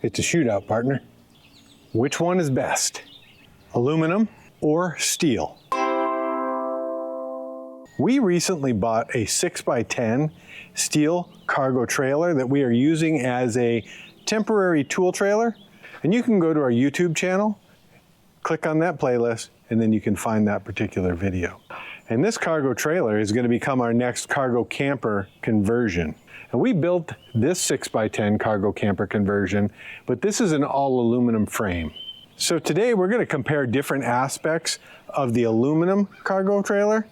It's a shootout, partner. Which one is best? Aluminum or steel? We recently bought a 6x10 steel cargo trailer that we are using as a temporary tool trailer. And you can go to our YouTube channel, click on that playlist, and then you can find that particular video. And this cargo trailer is going to become our next cargo camper conversion. And we built this 6x10 cargo camper conversion, but this is an all aluminum frame. So today we're going to compare different aspects of the aluminum cargo trailer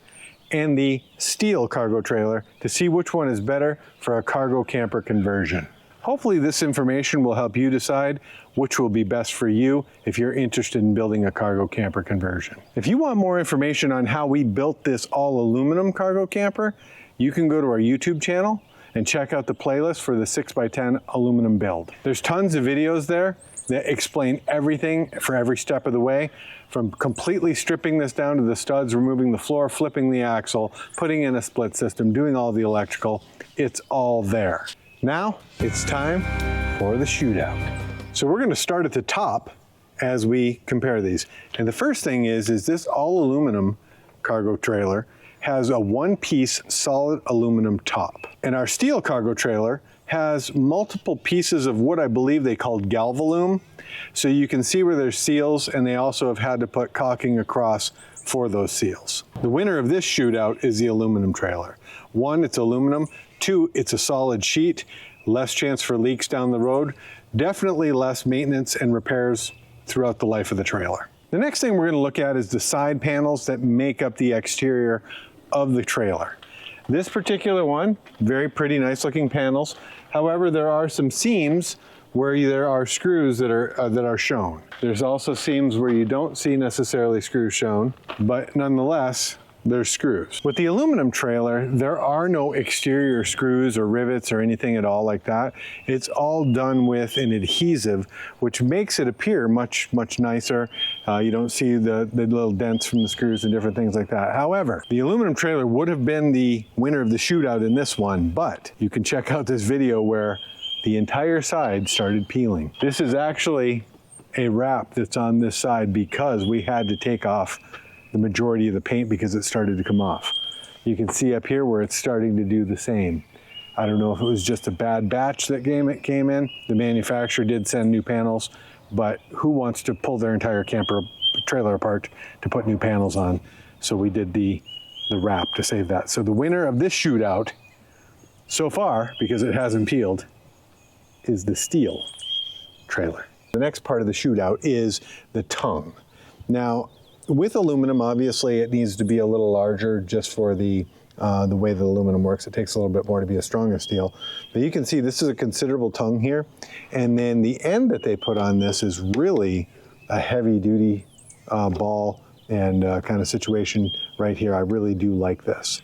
and the steel cargo trailer to see which one is better for a cargo camper conversion. Hopefully this information will help you decide which will be best for you if you're interested in building a cargo camper conversion. If you want more information on how we built this all aluminum cargo camper, you can go to our YouTube channel and check out the playlist for the 6x10 aluminum build. There's tons of videos there that explain everything for every step of the way, from completely stripping this down to the studs, removing the floor, flipping the axle, putting in a split system, doing all the electrical. It's all there. Now it's time for the shootout. So we're going to start at the top as we compare these. And the first thing is this all aluminum cargo trailer has a one-piece solid aluminum top. And our steel cargo trailer has multiple pieces of what I believe they called galvalume. So you can see where there's seals, and they also have had to put caulking across for those seals. The winner of this shootout is the aluminum trailer. One, it's aluminum. Two, it's a solid sheet, less chance for leaks down the road, definitely less maintenance and repairs throughout the life of the trailer. The next thing we're going to look at is the side panels that make up the exterior of the trailer. This particular one, very pretty, nice looking panels. However, there are some seams where there are screws that are shown. There's also seams where you don't see necessarily screws shown, but nonetheless, there's screws. With the aluminum trailer, there are no exterior screws or rivets or anything at all like that. It's all done with an adhesive, which makes it appear much, much nicer. You don't see the little dents from the screws and different things like that. However, the aluminum trailer would have been the winner of the shootout in this one, but you can check out this video where the entire side started peeling. This is actually a wrap that's on this side because we had to take off the majority of the paint because it started to come off. You can see up here where it's starting to do the same. I don't know if it was just a bad batch that came in. The manufacturer did send new panels, but who wants to pull their entire camper trailer apart to put new panels on? So we did the wrap to save that. So the winner of this shootout so far, because it hasn't peeled, is the steel trailer. The next part of the shootout is the tongue. Now, with aluminum, obviously, it needs to be a little larger just for the way that aluminum works. It takes a little bit more to be as strong as steel. But you can see this is a considerable tongue here. And then the end that they put on this is really a heavy-duty ball and kind of situation right here. I really do like this.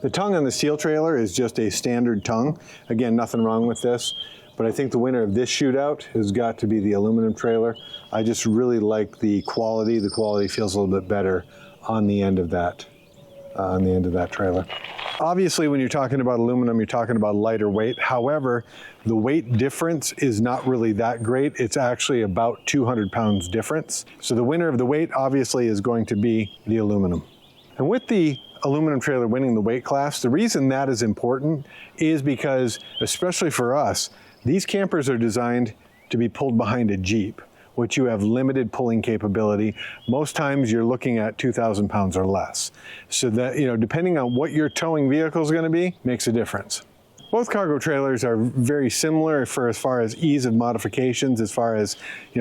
The tongue on the steel trailer is just a standard tongue. Again, nothing wrong with this. But I think the winner of this shootout has got to be the aluminum trailer. I just really like the quality. The quality feels a little bit better on the end of that, trailer. Obviously, when you're talking about aluminum, you're talking about lighter weight. However, the weight difference is not really that great. It's actually about 200 pounds difference. So the winner of the weight obviously is going to be the aluminum. And with the aluminum trailer winning the weight class, the reason that is important is because, especially for us, these campers are designed to be pulled behind a Jeep, which you have limited pulling capability. Most times you're looking at 2,000 pounds or less. So that, depending on what your towing vehicle is going to be, makes a difference. Both cargo trailers are very similar for as far as ease of modifications, as far as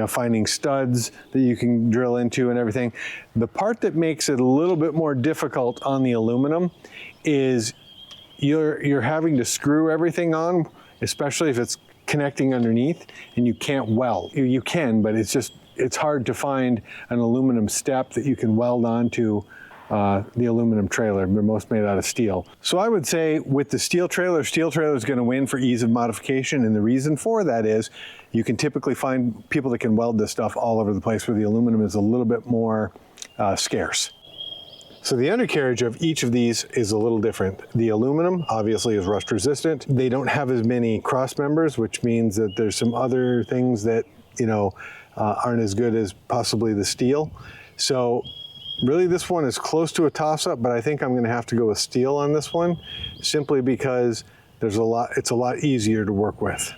finding studs that you can drill into and everything. The part that makes it a little bit more difficult on the aluminum is you're having to screw everything on, especially if it's connecting underneath and you can't weld. You can, but it's hard to find an aluminum step that you can weld onto the aluminum trailer. They're most made out of steel. So I would say with the steel trailer is going to win for ease of modification. And the reason for that is you can typically find people that can weld this stuff all over the place, where the aluminum is a little bit more scarce. So the undercarriage of each of these is a little different. The aluminum obviously is rust resistant. They don't have as many cross members, which means that there's some other things that, aren't as good as possibly the steel. So really this one is close to a toss-up, but I think I'm gonna have to go with steel on this one, simply because it's a lot easier to work with.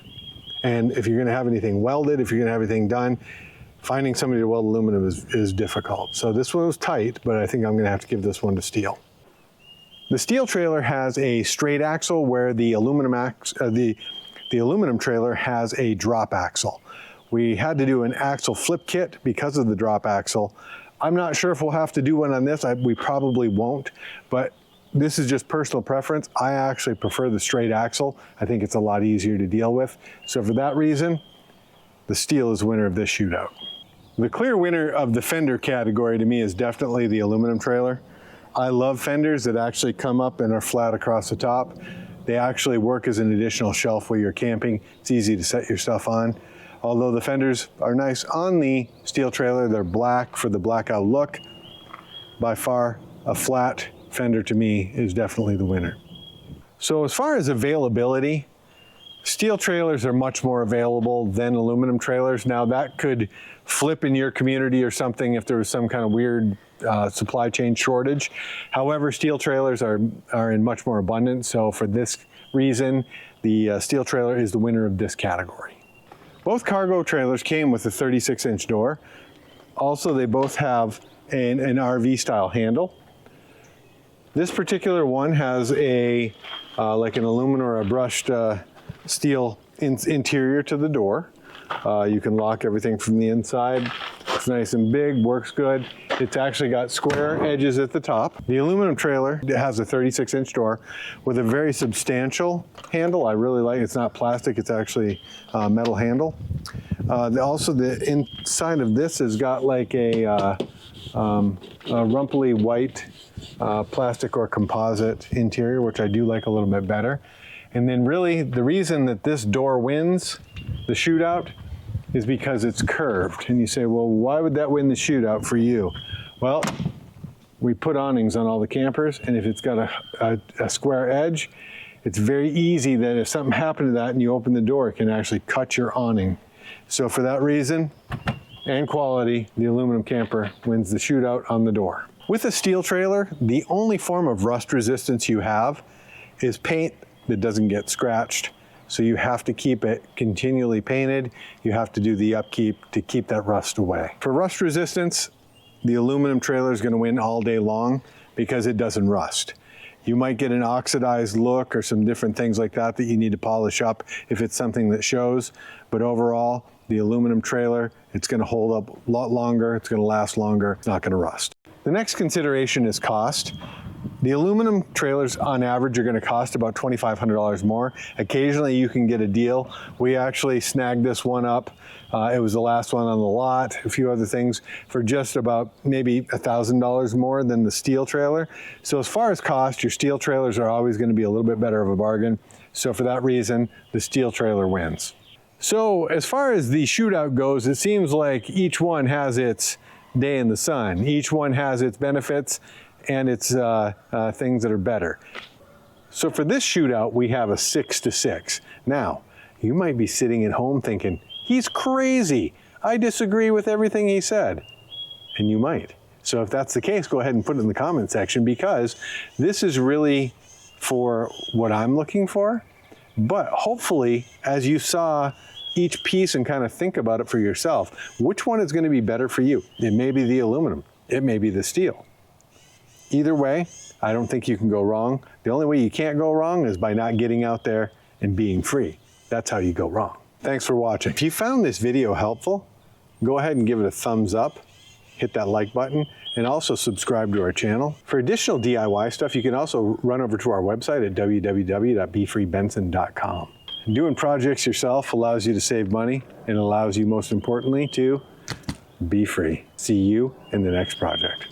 And if you're gonna have anything welded, if you're gonna have anything done, finding somebody to weld aluminum is difficult. So this one was tight, but I think I'm gonna have to give this one to steel. The steel trailer has a straight axle where the aluminum trailer has a drop axle. We had to do an axle flip kit because of the drop axle. I'm not sure if we'll have to do one on this. We probably won't, but this is just personal preference. I actually prefer the straight axle. I think it's a lot easier to deal with. So for that reason, the steel is the winner of this shootout. The clear winner of the fender category to me is definitely the aluminum trailer. I love fenders that actually come up and are flat across the top. They actually work as an additional shelf while you're camping. It's easy to set your stuff on. Although the fenders are nice on the steel trailer, they're black for the blackout look. By far, a flat fender to me is definitely the winner. So as far as availability, steel trailers are much more available than aluminum trailers. Now that could flip in your community or something if there was some kind of weird supply chain shortage. However, steel trailers are in much more abundance. So for this reason, the steel trailer is the winner of this category. Both cargo trailers came with a 36-inch door. Also, they both have an RV style handle. This particular one has a like an aluminum or a brushed steel interior to the door. You can lock everything from the inside. It's nice and big, works good. It's actually got square edges at the top. The aluminum trailer has a 36-inch door with a very substantial handle. I really like it. It's not plastic, it's actually a metal handle. Also, the inside of this has got like a rumply white plastic or composite interior, which I do like a little bit better. And then really the reason that this door wins the shootout is because it's curved. And you say, well, why would that win the shootout for you? Well, we put awnings on all the campers, and if it's got a square edge, it's very easy that if something happened to that and you open the door, it can actually cut your awning. So for that reason and quality, the aluminum camper wins the shootout on the door. With a steel trailer, the only form of rust resistance you have is paint that doesn't get scratched. So you have to keep it continually painted. You have to do the upkeep to keep that rust away. For rust resistance, the aluminum trailer is going to win all day long because it doesn't rust. You might get an oxidized look or some different things like that that you need to polish up if it's something that shows. But overall, the aluminum trailer, it's going to hold up a lot longer. It's going to last longer. It's not going to rust. The next consideration is cost. The aluminum trailers on average are going to cost about $2,500 more. Occasionally you can get a deal. We actually snagged this one up. It was the last one on the lot, a few other things, for just about maybe $1,000 more than the steel trailer. So as far as cost, your steel trailers are always going to be a little bit better of a bargain. So for that reason, the steel trailer wins. So as far as the shootout goes, it seems like each one has its day in the sun. Each one has its benefits and its things that are better. So for this shootout, we have a 6-6. Now, you might be sitting at home thinking, he's crazy. I disagree with everything he said. And you might. So if that's the case, go ahead and put it in the comment section, because this is really for what I'm looking for. But hopefully, as you saw each piece and kind of think about it for yourself, which one is going to be better for you? It may be the aluminum. It may be the steel. Either way, I don't think you can go wrong. The only way you can't go wrong is by not getting out there and being free. That's how you go wrong. Thanks for watching. If you found this video helpful, go ahead and give it a thumbs up, hit that like button, and also subscribe to our channel. For additional DIY stuff, you can also run over to our website at www.befreebenson.com. Doing projects yourself allows you to save money and allows you, most importantly, to be free. See you in the next project.